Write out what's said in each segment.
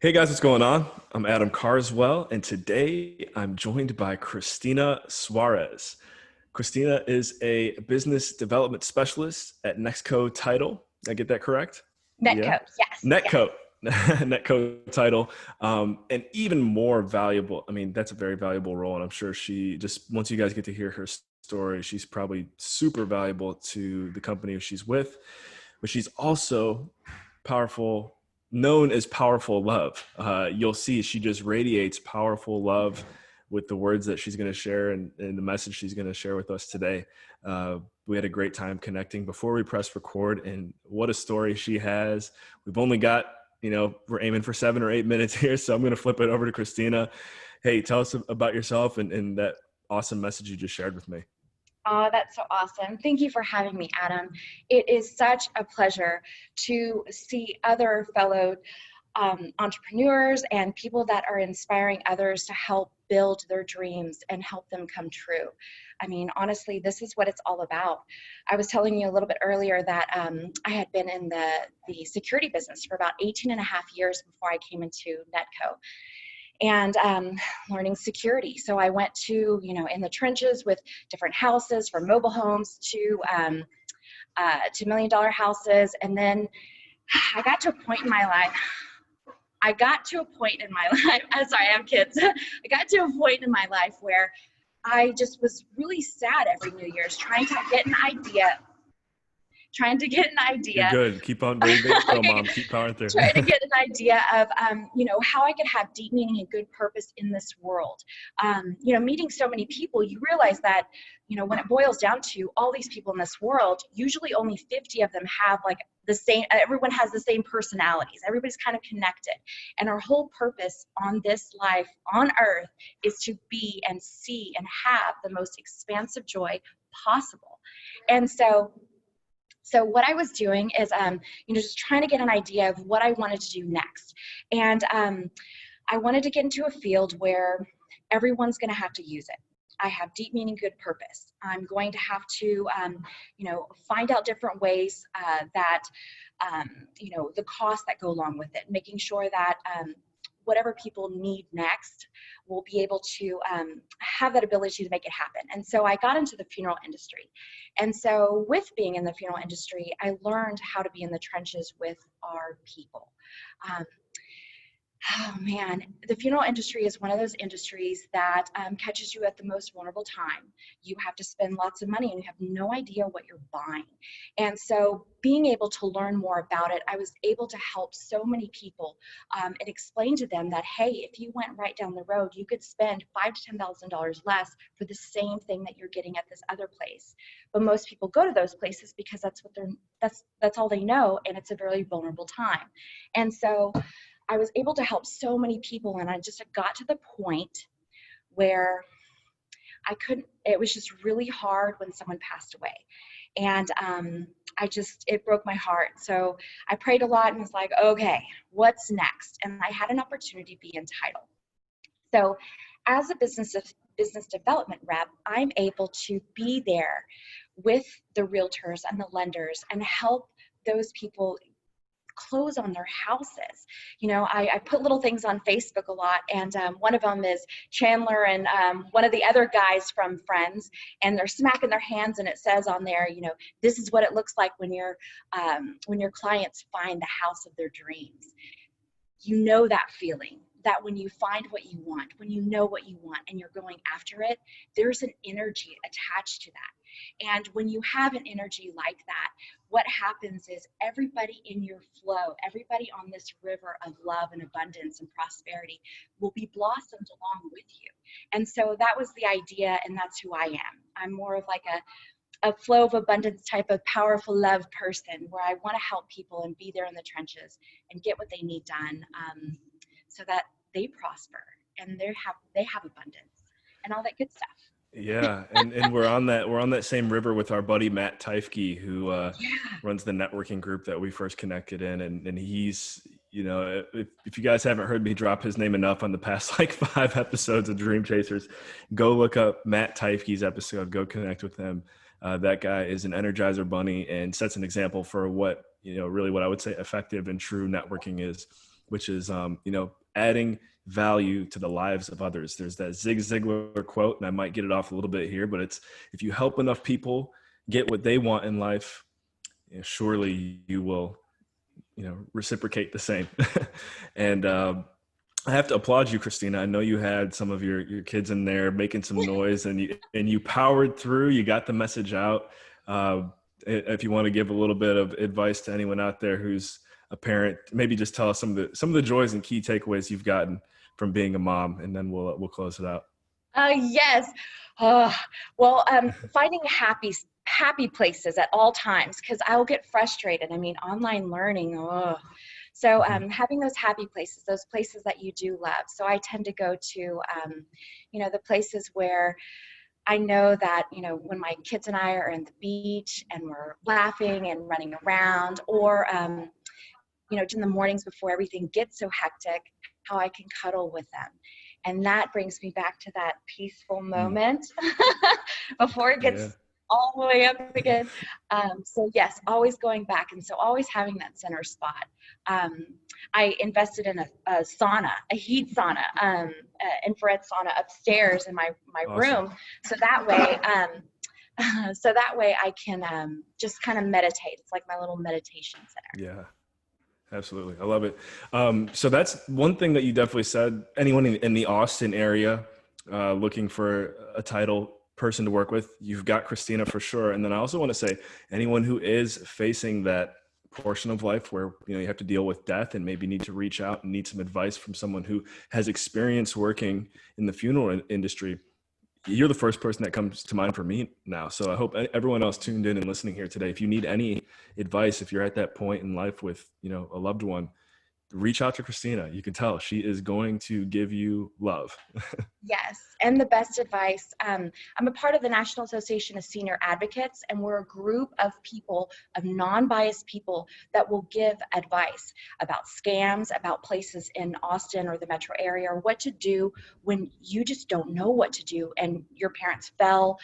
Hey guys, what's going on? I'm Adam Carswell, and today I'm joined by Christina Suarez. Christina is a business development specialist at Nexco Title. Did I get that correct? Yeah. Netco, yes, yes. Netco, Netco Title, and even more valuable. I mean, that's a very valuable role, and I'm sure she just once you guys get to hear her story, she's probably super valuable to the company she's with. But she's also powerful, known as powerful love. You'll see she just radiates powerful love with the words that she's going to share and the message she's going to share with us today. We had a great time connecting before we pressed record, and what a story she has. We've only got, we're aiming for 7 or 8 minutes here, so I'm going to flip it over to Christina. Hey, tell us about yourself and that awesome message you just shared with me. Oh, that's so awesome. Thank you for having me, Adam. It is such a pleasure to see other fellow entrepreneurs and people that are inspiring others to help build their dreams and help them come true. I mean, honestly, this is what it's all about. I was telling you a little bit earlier that I had been in the security business for about 18 and a half years before I came into Netco. And learning security. So I went in the trenches with different houses, from mobile homes to $1 million houses. And then I got to a point in my life. I'm sorry, I have kids. I got to a point in my life where I just was really sad every New Year's trying to get an You're idea. good. Keep on. There you go, Mom. Keep powering through. Trying to get an idea of, how I could have deep meaning and good purpose in this world. Meeting so many people, you realize that, when it boils down to all these people in this world, usually only 50 of them have like the same, everyone has the same personalities. Everybody's kind of connected. And our whole purpose on this life on earth is to be and see and have the most expansive joy possible. And so what I was doing is, just trying to get an idea of what I wanted to do next. And I wanted to get into a field where everyone's going to have to use it. I have deep meaning, good purpose. I'm going to have to, find out different ways the costs that go along with it, making sure that whatever people need next, will be able to have that ability to make it happen. And so I got into the funeral industry. And so with being in the funeral industry, I learned how to be in the trenches with our people. Um, Oh man, the funeral industry is one of those industries that catches you at the most vulnerable time. You have to spend lots of money and you have no idea what you're buying. And so being able to learn more about it, I was able to help so many people and explain to them that, hey, if you went right down the road, you could spend $5,000 to $10,000 less for the same thing that you're getting at this other place. But most people go to those places because that's all they know, and it's a very vulnerable time. And so I was able to help so many people, and I just got to the point where it was just really hard when someone passed away. And it broke my heart. So I prayed a lot and was like, okay, what's next? And I had an opportunity to be in title. So as a business development rep, I'm able to be there with the realtors and the lenders and help those people close on their houses. I put little things on Facebook a lot, and one of them is Chandler and one of the other guys from Friends, and they're smacking their hands, and it says on there, this is what it looks like when your clients find the house of their dreams. That feeling, that when you find what you want, when you know what you want and you're going after it, there's an energy attached to that. And when you have an energy like that, what happens is everybody in your flow, everybody on this river of love and abundance and prosperity will be blossomed along with you. And so that was the idea, and that's who I am. I'm more of like a flow of abundance type of powerful love person, where I want to help people and be there in the trenches and get what they need done, so that they prosper and they have abundance and all that good stuff. Yeah, and we're on that same river with our buddy Matt Teifke, who runs the networking group that we first connected in, and he's, if you guys haven't heard me drop his name enough on the past like 5 episodes of Dream Chasers, go look up Matt Teifke's episode, go connect with him. That guy is an Energizer bunny and sets an example for what, really what I would say effective and true networking is. which is, adding value to the lives of others. There's that Zig Ziglar quote, and I might get it off a little bit here, but it's, if you help enough people get what they want in life, surely you will, reciprocate the same. And I have to applaud you, Christina. I know you had some of your kids in there making some noise, and you powered through. You got the message out. If you want to give a little bit of advice to anyone out there who's a parent, maybe just tell us some of the joys and key takeaways you've gotten from being a mom, and then we'll close it out. Yes. Well, finding happy places at all times, because I will get frustrated. I mean, online learning. So having those happy places, those places that you do love. So I tend to go to, the places where I know that, when my kids and I are in the beach and we're laughing and running around, or, in the mornings before everything gets so hectic, how I can cuddle with them. And that brings me back to that peaceful moment before it gets all the way up again. So yes, always going back. And so always having that center spot. I invested in a sauna, a heat sauna, infrared sauna upstairs in my Awesome. room. So that way, I can just kind of meditate. It's like my little meditation center. Yeah. Absolutely. I love it. So that's one thing that you definitely said. Anyone in the Austin area looking for a title person to work with, you've got Christina for sure. And then I also want to say, anyone who is facing that portion of life where you have to deal with death and maybe need to reach out and need some advice from someone who has experience working in the funeral industry, you're the first person that comes to mind for me now. So I hope everyone else tuned in and listening here today, if you need any advice, if you're at that point in life with, a loved one, reach out to Christina. You can tell she is going to give you love. Yes, and the best advice. I'm a part of the National Association of Senior Advocates, and we're a group of people, of non-biased people, that will give advice about scams, about places in Austin or the metro area, or what to do when you just don't know what to do and your parents fell.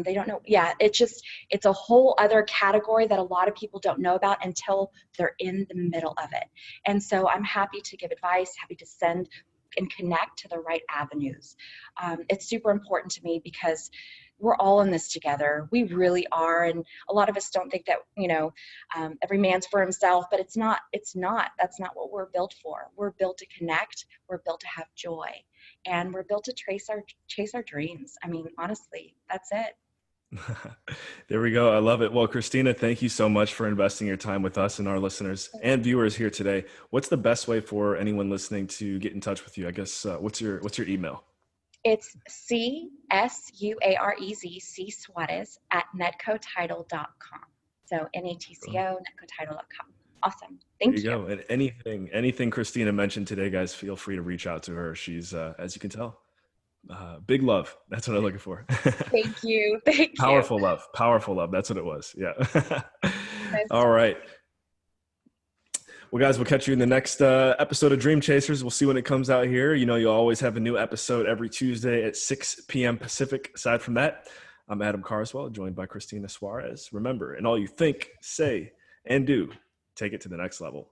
They don't know. Yeah, it's a whole other category that a lot of people don't know about until they're in the middle of it. And so I'm happy to give advice, happy to send and connect to the right avenues. It's super important to me because we're all in this together. We really are. And a lot of us don't think that, every man's for himself, but it's not. That's not what we're built for. We're built to connect. We're built to have joy. And we're built to chase our dreams. I mean, honestly, that's it. There we go. I love it. Well, Christina, thank you so much for investing your time with us and our listeners and viewers here today. What's the best way for anyone listening to get in touch with you? I guess, what's your email? It's CSUAREZ, C Suarez, at netcotitle.com. So NETCO, netcotitle.com. Awesome. There Thank you you. go. And anything Christina mentioned today, guys, feel free to reach out to her. She's, as you can tell, big love. That's what I'm looking for. Thank you. Thank you. Powerful love. Powerful love. That's what it was. Yeah. Nice. All right. Well, guys, we'll catch you in the next episode of Dream Chasers. We'll see when it comes out here. You'll always have a new episode every Tuesday at 6 p.m. Pacific. Aside from that, I'm Adam Carswell, joined by Christina Suarez. Remember, in all you think, say, and do, take it to the next level.